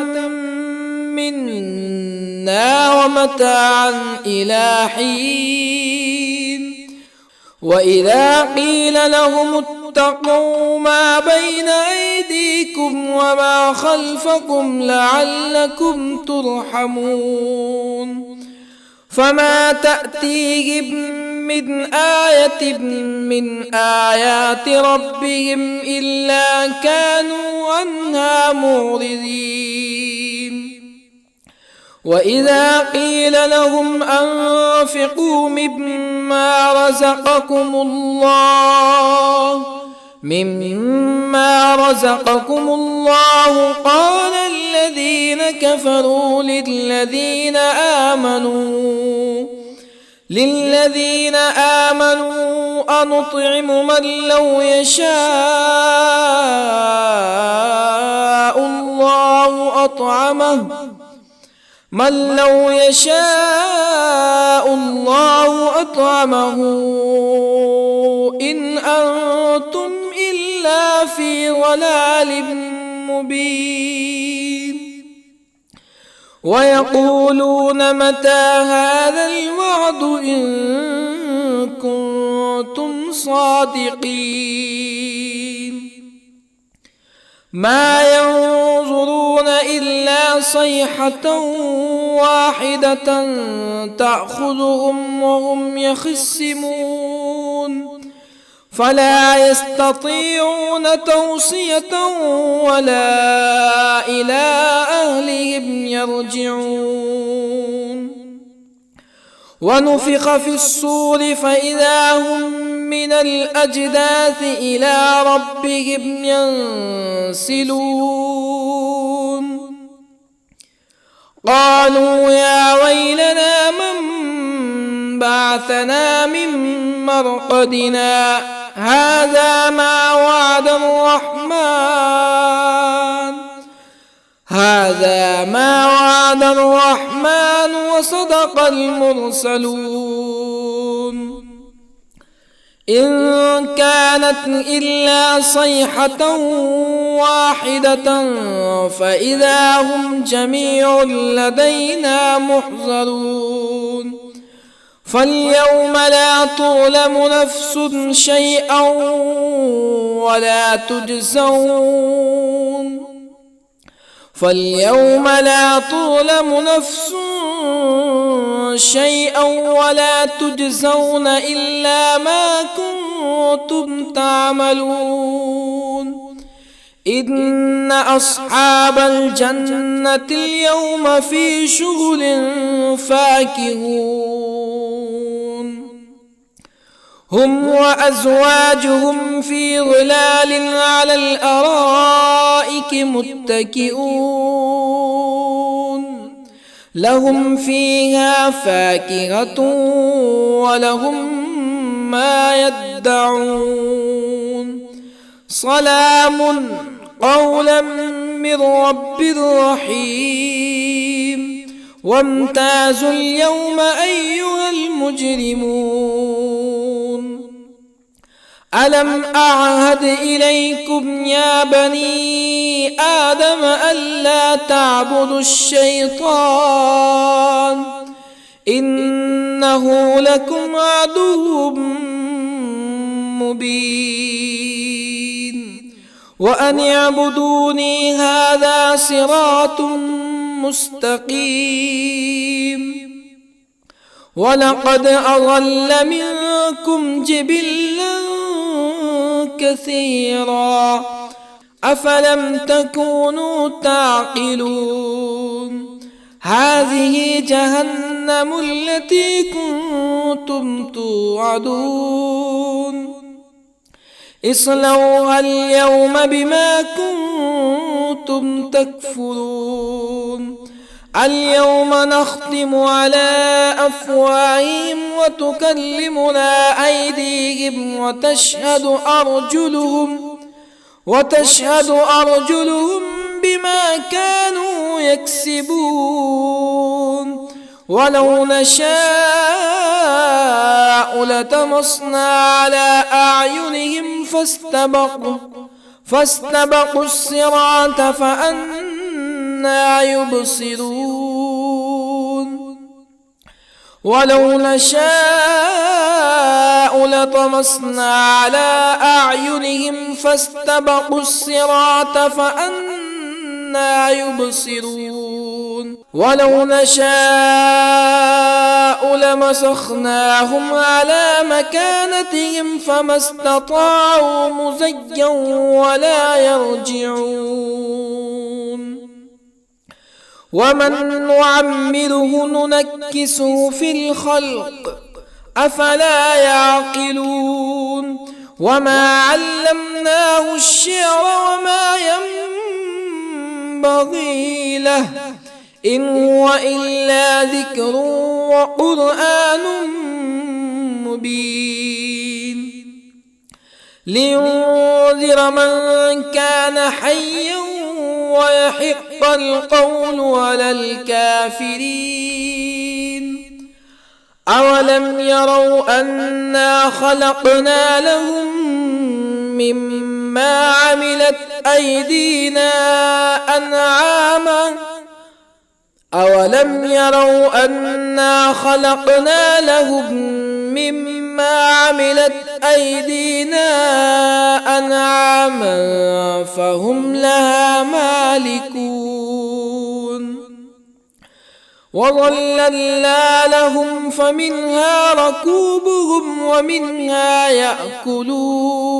Speaker 1: منا ومتاعا إلى حين وإذا قيل لهم اتقوا ما بين أيديكم وما خلفكم لعلكم ترحمون فما تأتيهم من آية من آيات ربهم إلا كانوا عنها معرضين وإذا قيل لهم أنفقوا مما رزقكم الله قال الذين كفروا للذين آمنوا أنطعم من لو يشاء الله أطعمه إن أنتم إلا في ضلال مبين ويقولون متى هذا الوعد إن كنتم صادقين ما ينظرون إلا صيحة واحدة تأخذهم وهم يخصمون فلا يستطيعون توصية ولا إلى أهلهم يرجعون ونفخ في الصور فإذا هم من الأجداث إلى ربهم ينسلون قالوا يا ويلنا من بعثنا من مرقدنا هذا ما وعد الرحمن وصدق المرسلون إن كانت إلا صيحة واحدة فإذا هم جميع لدينا محضرون فاليوم لا تظلم نفس شيئا ولا تجزون إلا ما كنتم تعملون إن أصحاب الجنة اليوم في شغل فاكهون هم وأزواجهم في ظلال على الأرائك متكئون لهم فيها فاكهة ولهم ما يدعون سلام قولا من رب رحيم وامتازوا اليوم أيها المجرمون ألم أعهد إليكم يا بني آدم ألا تعبدوا الشيطان إنه لكم عدو مبين وأن اعبدوني هذا صراط مستقيم ولقد أضل منكم جبلا كثيرا أفلم تكونوا تعقلون هذه جهنم التي كنتم توعدون اصلوها اليوم بما كنتم تكفرون اليوم نختم على أفواههم وتكلمنا أيديهم وتشهد أرجلهم بما كانوا يكسبون ولو نشاء لطمسنا على أعينهم فاستبقوا الصراط فأنى يبصرون ولو نشاء لطمسنا على أعينهم فاستبقوا الصراط فأنى يبصرون ولو نشاء لمسخناهم على مكانتهم فما استطاعوا مزيا ولا يرجعون ومن نعمره ننكسه في الخلق أفلا يعقلون وما علمناه الشعر وما ينبغي له إن هو إلا ذكر وقرآن مبين لينذر من كان حيا ويحق القول على الكافرين أولم يروا أنا خلقنا لهم مما عملت أيدينا أنعاما أولم يروا أنا خلقنا لهم مما عملت أيدينا أنعاما فهم لها مالكون وظللنا لهم فمنها ركوبهم ومنها يأكلون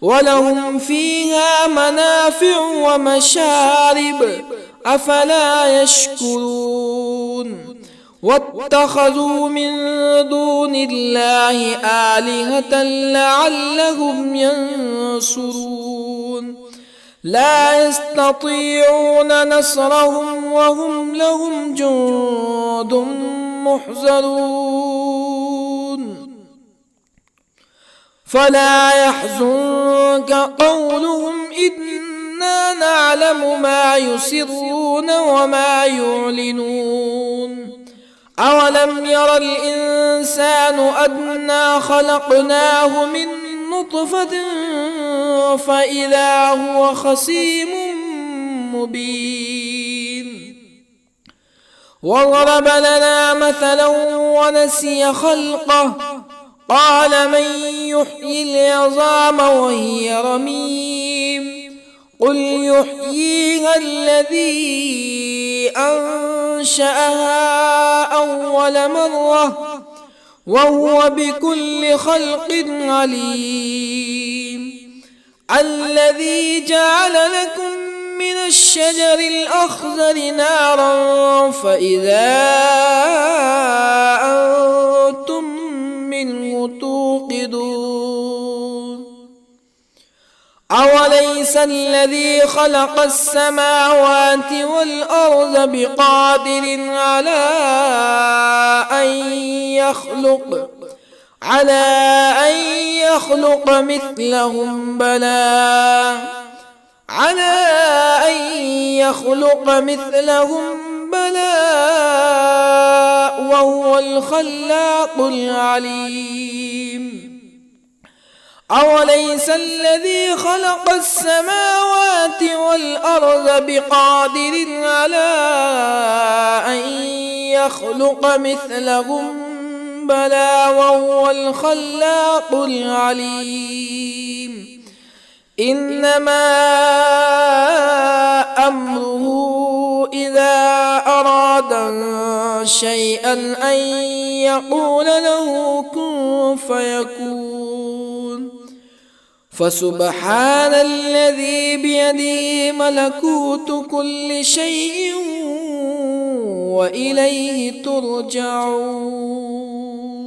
Speaker 1: ولهم فيها منافع ومشارب أفلا يشكرون واتخذوا من دون الله آلهة لعلهم ينصرون لا يستطيعون نصرهم وهم لهم جند محضرون فلا يحزنك قولهم إنا نعلم ما يسرون وما يعلنون أولم ير الإنسان أنا خلقناه من نطفة فإذا هو خصيم مبين وضرب لنا مثلا ونسي خلقه قال من يحيي العظام وهي رميم قل يحييها الذي أنشأها أول مرة وهو بكل خلق عليم الذي جعل لكم من الشجر الأخضر نارا فإذا أنتم منه توقدون أوليس الذي خلق السماوات والأرض بقادر على أن يخلق مثلهم بلى وهو الخلاق العليم أوليس الذي خلق السماوات والأرض بقادر على أن يخلق مثلهم بلى وهو الخلاق العليم إنما أمره إذا أراد شيئا أن يقول له كن فيكون فسبحان الذي بيده ملكوت كل شيء وإليه ترجعون